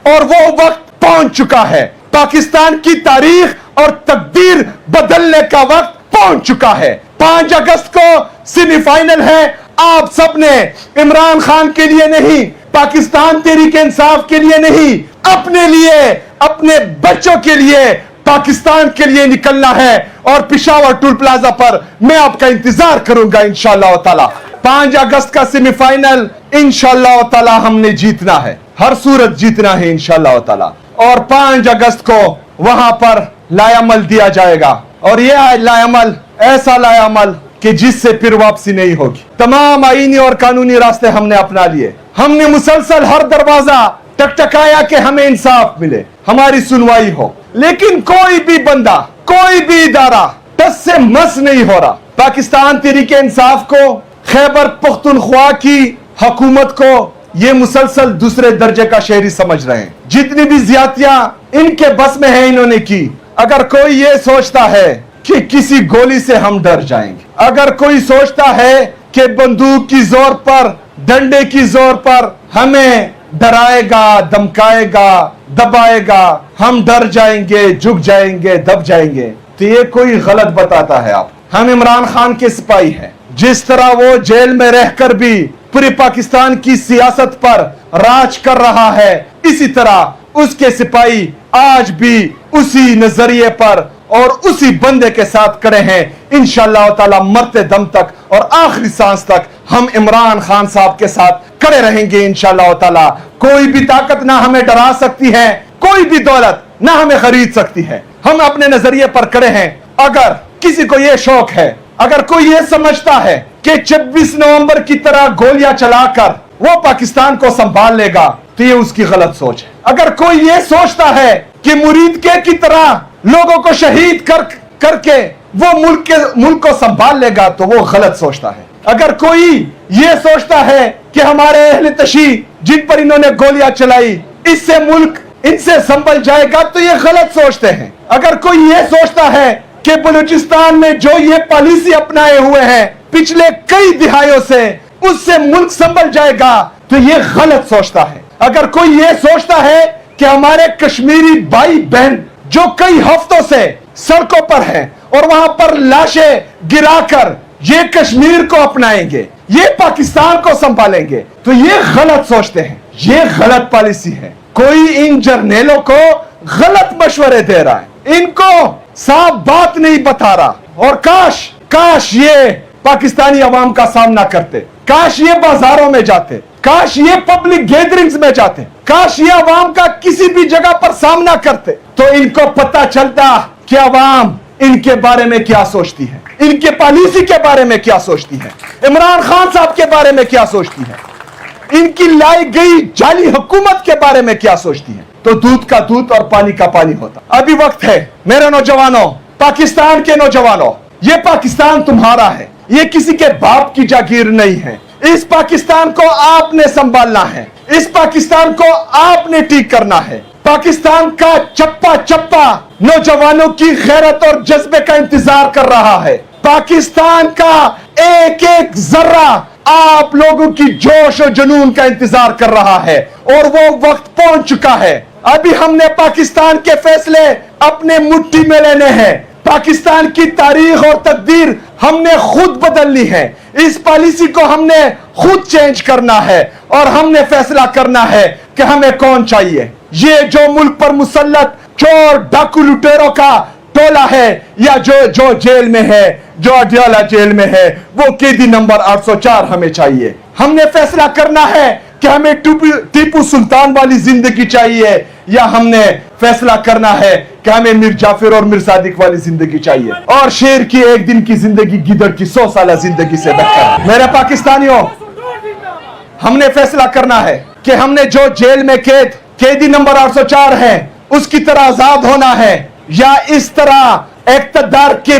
اور وہ وقت پہنچ چکا ہے. پاکستان کی تاریخ اور تقدیر بدلنے کا وقت پہنچ چکا ہے. 5 اگست کو سیمی فائنل ہے. آپ سب نے عمران خان کے لیے نہیں, پاکستان تحریک انصاف کے لیے نہیں, اپنے لیے, اپنے بچوں کے لیے, پاکستان کے لیے نکلنا ہے. اور پشاور ٹول پلازا پر میں آپ کا انتظار کروں گا انشاءاللہ تعالی. 5 اگست کا سیمی فائنل انشاءاللہ تعالی ہم نے جیتنا ہے, ہر صورت جیتنا ہے انشاءاللہ تعالی. اور 5 اگست کو وہاں پر لائے عمل دیا جائے گا, اور یہ لائے عمل ایسا لائے عمل کہ جس سے پھر واپسی نہیں ہوگی. تمام آئینی اور قانونی راستے ہم نے اپنا لیے. ہم نے مسلسل ہر دروازہ ٹکٹکایا کہ ہمیں انصاف ملے, ہماری سنوائی ہو, لیکن کوئی بھی بندہ, کوئی بھی ادارہ ٹس سے مس نہیں ہو رہا. پاکستان تحریک انصاف کو, خیبر پختونخوا کی حکومت کو یہ مسلسل دوسرے درجے کا شہری سمجھ رہے ہیں. جتنی بھی زیادتیاں ان کے بس میں ہیں انہوں نے کی. اگر کوئی یہ سوچتا ہے کہ کسی گولی سے ہم ڈر جائیں گے, اگر کوئی سوچتا ہے کہ بندوق کی زور پر, ڈنڈے کی زور پر ہمیں ڈرائے گا, دمکائے گا, دبائے گا, ہم ڈر جائیں گے, جھک جائیں گے, دب جائیں گے, تو یہ کوئی غلط بتاتا ہے. آپ, ہم عمران خان کے سپاہی ہیں. جس طرح وہ جیل میں رہ کر بھی پوری پاکستان کی سیاست پر راج کر رہا ہے, اسی طرح اس کے سپاہی آج بھی اسی نظریے پر اور اسی بندے کے ساتھ کڑے ہیں. انشاءاللہ تعالی مرتے دم تک اور آخری سانس تک ہم عمران خان صاحب کے ساتھ کڑے رہیں گے انشاءاللہ تعالی. کوئی بھی طاقت نہ ہمیں ڈرا سکتی ہے, کوئی بھی دولت نہ ہمیں خرید سکتی ہے. ہم اپنے نظریے پر کڑے ہیں. اگر کسی کو یہ شوق ہے, اگر کوئی یہ سمجھتا ہے کہ 26 نومبر کی طرح گولیاں چلا کر وہ پاکستان کو سنبھال لے گا, تو یہ اس کی غلط سوچ ہے. اگر کوئی یہ سوچتا ہے کہ مرید کے کی طرح لوگوں کو شہید کر کے وہ ملک کو سنبھال لے گا, تو وہ غلط سوچتا ہے. اگر کوئی یہ سوچتا ہے کہ ہمارے اہل تشیع جن پر انہوں نے گولیاں چلائی اس سے ملک ان سے سنبھل جائے گا, تو یہ غلط سوچتے ہیں. اگر کوئی یہ سوچتا ہے کہ بلوچستان میں جو یہ پالیسی اپنائے ہوئے ہیں پچھلے کئی دہائیوں سے, اس سے ملک سنبھل جائے گا, تو یہ غلط سوچتا ہے. اگر کوئی یہ سوچتا ہے کہ ہمارے کشمیری بھائی بہن جو کئی ہفتوں سے سڑکوں پر ہیں اور وہاں پر لاشیں گرا کر یہ کشمیر کو اپنائیں گے, یہ پاکستان کو سنبھالیں گے, تو یہ غلط سوچتے ہیں. یہ غلط پالیسی ہے. کوئی ان جرنیلوں کو غلط مشورے دے رہا ہے, ان کو صاف بات نہیں بتا رہا. اور کاش یہ پاکستانی عوام کا سامنا کرتے, کاش یہ بازاروں میں جاتے, کاش یہ پبلک گیدرنگز میں جاتے, کاش یہ عوام کا کسی بھی جگہ پر سامنا کرتے, تو ان کو پتہ چلتا کہ عوام ان کے بارے میں کیا سوچتی ہے, ان کے پالیسی کے بارے میں کیا سوچتی ہے, عمران خان صاحب کے بارے میں کیا سوچتی ہے, ان کی لائی گئی جعلی حکومت کے بارے میں کیا سوچتی ہے. تو دودھ کا دودھ اور پانی کا پانی ہوتا. ابھی وقت ہے میرے نوجوانوں, پاکستان کے نوجوانوں, یہ پاکستان تمہارا ہے, یہ کسی کے باپ کی جاگیر نہیں ہے. اس پاکستان کو آپ نے سنبھالنا ہے, اس پاکستان کو آپ نے ٹھیک کرنا ہے. پاکستان کا چپا چپا نوجوانوں کی غیرت اور جذبے کا انتظار کر رہا ہے. پاکستان کا ایک ایک ذرہ آپ لوگوں کی جوش و جنون کا انتظار کر رہا ہے, اور وہ وقت پہنچ چکا ہے. ابھی ہم نے پاکستان کے فیصلے اپنے مٹھی میں لینے ہیں. پاکستان کی تاریخ اور تقدیر ہم نے خود بدلنی ہے. اس پالیسی کو ہم نے خود چینج کرنا ہے, اور ہم نے فیصلہ کرنا ہے کہ ہمیں کون چاہیے. یہ جو ملک پر مسلط چور ڈاکو لٹیروں کا ٹولہ ہے, یا جو جیل میں ہے, جو اڈیالہ جیل میں ہے, وہ قیدی نمبر 804 ہمیں چاہیے. ہم نے فیصلہ کرنا ہے کہ ہمیں ٹیپو سلطان والی زندگی چاہیے, یا ہم نے فیصلہ کرنا ہے کہ ہمیں میر جعفر اور میر صادق والی زندگی چاہیے. اور شیر کی ایک دن کی زندگی گدڑ کی 100 سالہ زندگی سے بہتر ہے. میرے پاکستانیوں, ہم نے فیصلہ کرنا ہے کہ ہم نے جو جیل میں قیدی نمبر 804 ہے اس کی طرح آزاد ہونا ہے, یا اس طرح اقتدار کے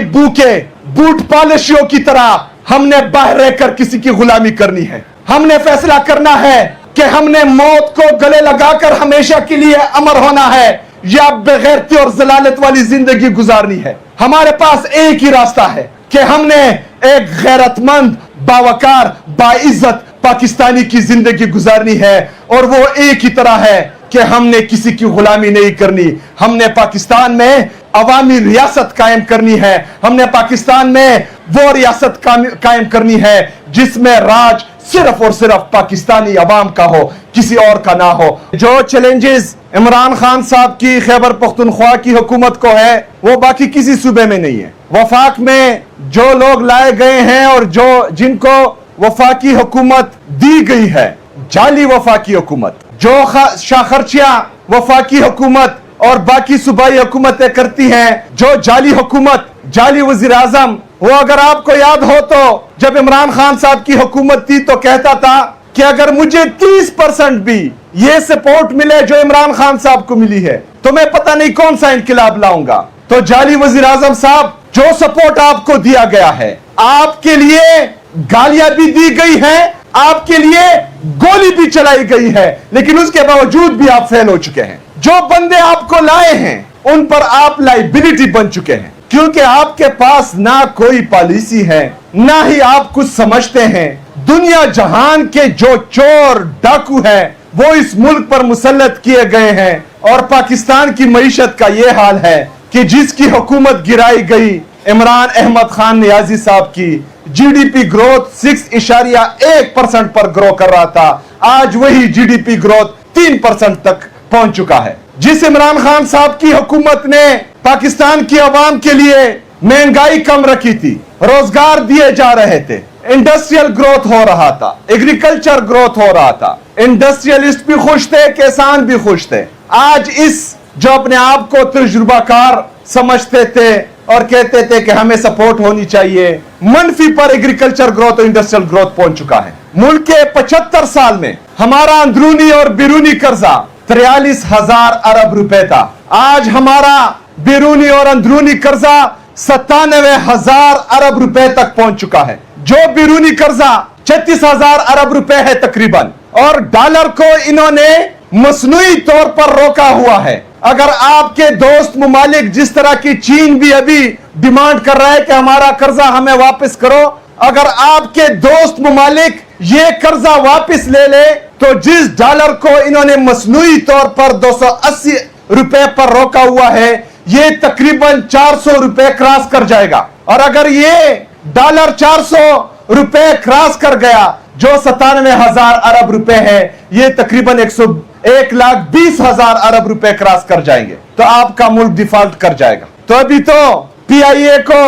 بوٹ پالشیوں کی طرح ہم نے باہر رہ کر کسی کی غلامی کرنی ہے. ہم نے فیصلہ کرنا ہے کہ ہم نے موت کو گلے لگا کر ہمیشہ کے لیے امر ہونا ہے, یا بغیرتی اور ذلالت والی زندگی گزارنی ہے. ہمارے پاس ایک ہی راستہ ہے کہ ہم نے ایک غیرت مند, باوقار, باعزت پاکستانی کی زندگی گزارنی ہے, اور وہ ایک ہی طرح ہے کہ ہم نے کسی کی غلامی نہیں کرنی, ہم نے پاکستان میں عوامی ریاست قائم کرنی ہے, ہم نے پاکستان میں وہ ریاست قائم کرنی ہے جس میں راج صرف اور صرف پاکستانی عوام کا ہو, کسی اور کا نہ ہو. جو چیلنجز عمران خان صاحب کی خیبر پختونخوا کی حکومت کو ہے وہ باقی کسی صوبے میں نہیں ہے. وفاق میں جو لوگ لائے گئے ہیں اور جن کو وفاقی حکومت دی گئی ہے, جعلی وفاقی حکومت, جو شاخرچیاں وفاقی حکومت اور باقی صوبائی حکومتیں کرتی ہیں, جو جعلی حکومت, جعلی وزیر اعظم, وہ اگر آپ کو یاد ہو تو جب عمران خان صاحب کی حکومت تھی تو کہتا تھا کہ اگر مجھے 30% بھی یہ سپورٹ ملے جو عمران خان صاحب کو ملی ہے تو میں پتہ نہیں کون سا انقلاب لاؤں گا. تو جعلی وزیر اعظم صاحب, جو سپورٹ آپ کو دیا گیا ہے, آپ کے لیے گالیاں بھی دی گئی ہیں, آپ کے لیے گولی بھی چلائی گئی ہے, لیکن اس کے باوجود بھی آپ فیل ہو چکے ہیں. جو بندے آپ کو لائے ہیں ان پر آپ لائبلٹی بن چکے ہیں, کیونکہ آپ کے پاس نہ کوئی پالیسی ہے, نہ ہی آپ کچھ سمجھتے ہیں. دنیا جہان کے جو چور ڈاکو ہیں وہ اس ملک پر مسلط کیے گئے ہیں, اور پاکستان کی معیشت کا یہ حال ہے کہ جس کی حکومت گرائی گئی, عمران احمد خان نیازی صاحب کی, جی ڈی پی گروتھ 6.1% پر گرو کر رہا تھا, آج وہی جی ڈی پی گروتھ 3% تک پہنچ چکا ہے. جس عمران خان صاحب کی حکومت نے پاکستان کی عوام کے لیے مہنگائی کم رکھی تھی, روزگار دیے جا رہے تھے, انڈسٹریل گروتھ ہو رہا تھا, ایگریکلچر گروتھ ہو رہا تھا, انڈسٹریلسٹ بھی خوش تھے, کسان بھی خوش تھے. آج اس جو اپنے آپ کو تجربہ کار سمجھتے تھے اور کہتے تھے کہ ہمیں سپورٹ ہونی چاہیے, منفی پر ایگریکلچر گروتھ اور انڈسٹریل گروتھ پہنچ چکا ہے. ملک کے 75 سال میں ہمارا اندرونی اور بیرونی قرضہ 43,000 ارب روپے تھا, آج ہمارا بیرونی اور اندرونی قرضہ 97,000 ارب روپے تک پہنچ چکا ہے. جو بیرونی قرضہ 36,000 ارب روپے ہے تقریباً, اور ڈالر کو انہوں نے مصنوعی طور پر روکا ہوا ہے. اگر آپ کے دوست ممالک جس طرح کی چین بھی ابھی ڈیمانڈ کر رہا ہے کہ ہمارا قرضہ ہمیں واپس کرو, اگر آپ کے دوست ممالک یہ قرضہ واپس لے لے تو جس ڈالر کو انہوں نے مصنوعی طور پر 280 روپے پر روکا ہوا ہے یہ تقریباً 400 روپے کراس کر جائے گا. اور اگر یہ ڈالر 400 روپے کراس کر گیا جو 97,000 ارب روپے ہے, یہ تقریباً 1,20,000 ارب روپے کراس کر جائیں گے تو آپ کا ملک ڈیفالٹ کر جائے گا. تو ابھی تو پی آئی اے کو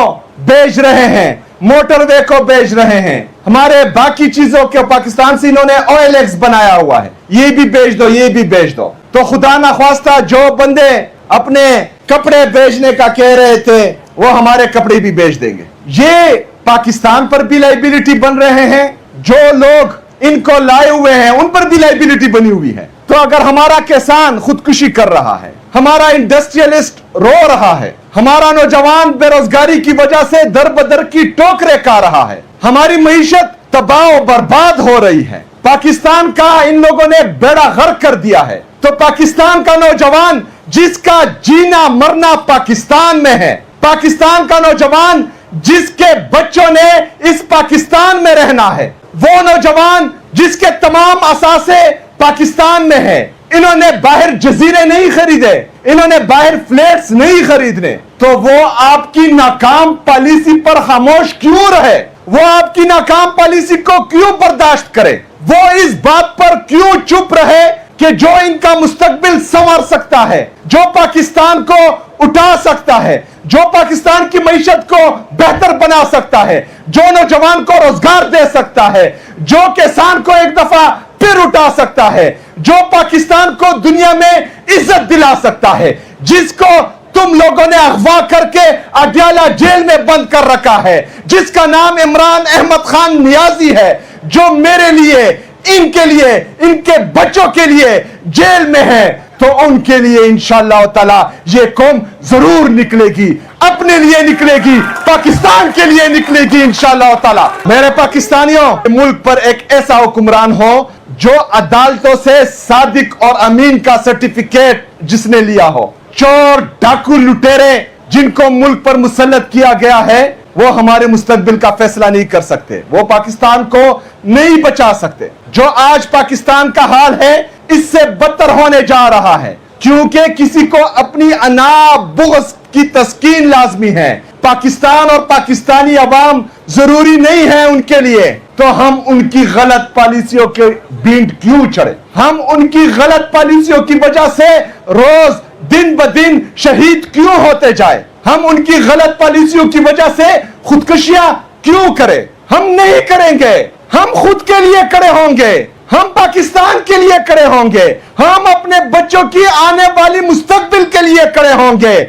بیچ رہے ہیں, موٹر وے کو بیچ رہے ہیں, ہمارے باقی چیزوں کے پاکستان سے انہوں نے آئل ایکس بنایا ہوا ہے, یہ بھی بیچ دو, یہ بھی بیچ دو. تو خدا نخواستہ جو بندے اپنے کپڑے بیچنے کا کہہ رہے تھے وہ ہمارے کپڑے بھی بیچ دیں گے. یہ پاکستان پر بھی لائبلٹی بن رہے ہیں, جو لوگ ان کو لائے ہوئے ہیں ان پر بھی لائبلٹی بنی ہوئی ہے. تو اگر ہمارا کسان خودکشی کر رہا ہے, ہمارا انڈسٹریلسٹ رو رہا ہے, ہمارا نوجوان بے روزگاری کی وجہ سے در بدر کی ٹوکرے کھا رہا ہے, ہماری معیشت تباہ و برباد ہو رہی ہے, پاکستان کا ان لوگوں نے بیڑا غرق کر دیا ہے, تو پاکستان کا نوجوان جس کا جینا مرنا پاکستان میں ہے, پاکستان کا نوجوان جس کے بچوں نے اس پاکستان میں رہنا ہے, وہ نوجوان جس کے تمام اثاثے پاکستان میں ہے, انہوں نے باہر جزیرے نہیں خریدے, انہوں نے باہر فلیٹس نہیں خریدنے, تو وہ آپ کی ناکام پالیسی پر خاموش کیوں رہے, وہ آپ کی ناکام پالیسی کو کیوں برداشت کرے, وہ اس بات پر کیوں چپ رہے کہ جو ان کا مستقبل سنوار سکتا ہے, جو پاکستان کو اٹھا سکتا ہے, جو پاکستان کی معیشت کو بہتر بنا سکتا ہے, جو نوجوان کو روزگار دے سکتا ہے, جو کسان کو ایک دفعہ پھر اٹھا سکتا ہے, جو پاکستان کو دنیا میں عزت دلا سکتا ہے, جس کو تم لوگوں نے اغوا کر کے اڈیالہ جیل میں بند کر رکھا ہے, جس کا نام عمران احمد خان نیازی ہے, جو میرے لیے, ان کے لیے, ان کے بچوں کے لیے جیل میں ہے, تو ان کے لیے انشاءاللہ تعالی یہ قوم ضرور نکلے گی, اپنے لیے نکلے گی, پاکستان کے لیے نکلے گی انشاءاللہ تعالی. میرے پاکستانیوں, ملک پر ایک ایسا حکمران ہو جو عدالتوں سے صادق اور امین کا سرٹیفکیٹ جس نے لیا ہو. چور ڈاکو لٹیرے جن کو ملک پر مسلط کیا گیا ہے وہ ہمارے مستقبل کا فیصلہ نہیں کر سکتے, وہ پاکستان کو نہیں بچا سکتے. جو آج پاکستان کا حال ہے اس سے بدتر ہونے جا رہا ہے، کیونکہ کسی کو اپنی انا بغض کی تسکین لازمی ہے۔ پاکستان اور پاکستانی عوام ضروری نہیں ہے ان کے لیے، تو ہم ان کی غلط پالیسیوں کے بینٹ کیوں چڑھے؟ ہم ان کی غلط پالیسیوں کی وجہ سے روز دن بدن شہید کیوں ہوتے جائے؟ ہم ان کی غلط پالیسیوں کی وجہ سے خودکشیاں کیوں کریں؟ ہم نہیں کریں گے، ہم خود کے لیے کھڑے ہوں گے، ہم پاکستان کے لیے کھڑے ہوں گے، ہم اپنے بچوں کی آنے والی مستقبل کے لیے کھڑے ہوں گے۔